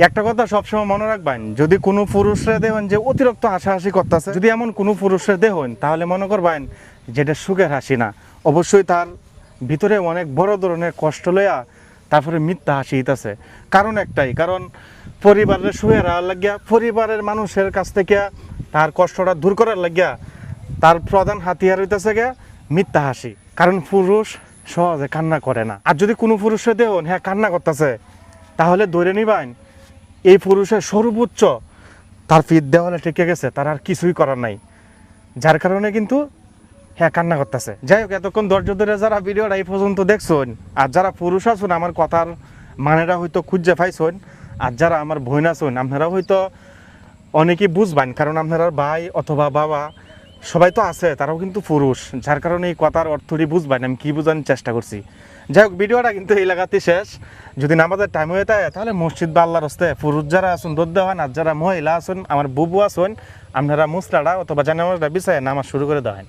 একটা কথা সবসময় মনে রাখবেন, যদি কোনো পুরুষরা দেখেন যে অতিরিক্ত হাসাহাসি করতেছে, যদি এমন কোনো পুরুষরা দেখেন, তাহলে মনে করবেন যেটা সুখের হাসি না, অবশ্যই তার ভিতরে অনেক বড় ধরনের কষ্ট লইয়া তারপরে মিথ্যা হাসি দিতেছে। কারণ একটাই, কারণ পরিবারের সুখে রাখার লাগিয়া, পরিবারের মানুষের কাছ থেকে তার কষ্টটা দূর করার লাগিয়া তার প্রধান হাতিয়ার হইতেছে গিয়া মিথ্যা হাসি। কারণ পুরুষ সহজে কান্না করে না। আর যদি কোনো পুরুষের দেখুন হ্যাঁ কান্না করতেছে, তাহলে ধরে নিবেন এই পুরুষের সর্বোচ্চ তার পিঠ দেওয়ালে ঠেকে গেছে, তার আর কিছুই করার নাই, যার কারণে কিন্তু হ্যাঁ কান্না করতেছে। যাই হোক, এতক্ষণ ধৈর্য ধরে যারা ভিডিওটা এই পর্যন্ত দেখছেন, আর যারা পুরুষ আছেন আমার কথার মানেরা হয়তো খুঁজে পাইছেন, আর যারা আমার বোন আছেন আপনারা হয়তো অনেকেই বুঝবেন, কারণ আপনারা ভাই অথবা বাবা সবাই তো আছে, তারাও কিন্তু পুরুষ, যার কারণে এই কথার অর্থটি বুঝবেন আমি কী বোঝানোর চেষ্টা করছি। যাই হোক, ভিডিওটা কিন্তু এই লাগাতে শেষ। যদি নামাজের টাইম হয়ে থাকে তাহলে মসজিদ বা আল্লাহর রাস্তায় পুরুষ যারা আছেন দৌড় দেওয়ান, আর যারা মহিলা আছেন আমার বুবু আছেন আপনারা মুসলাটা অথবা জানামাজটা বিছায় নামাজ শুরু করে দেওয়ান।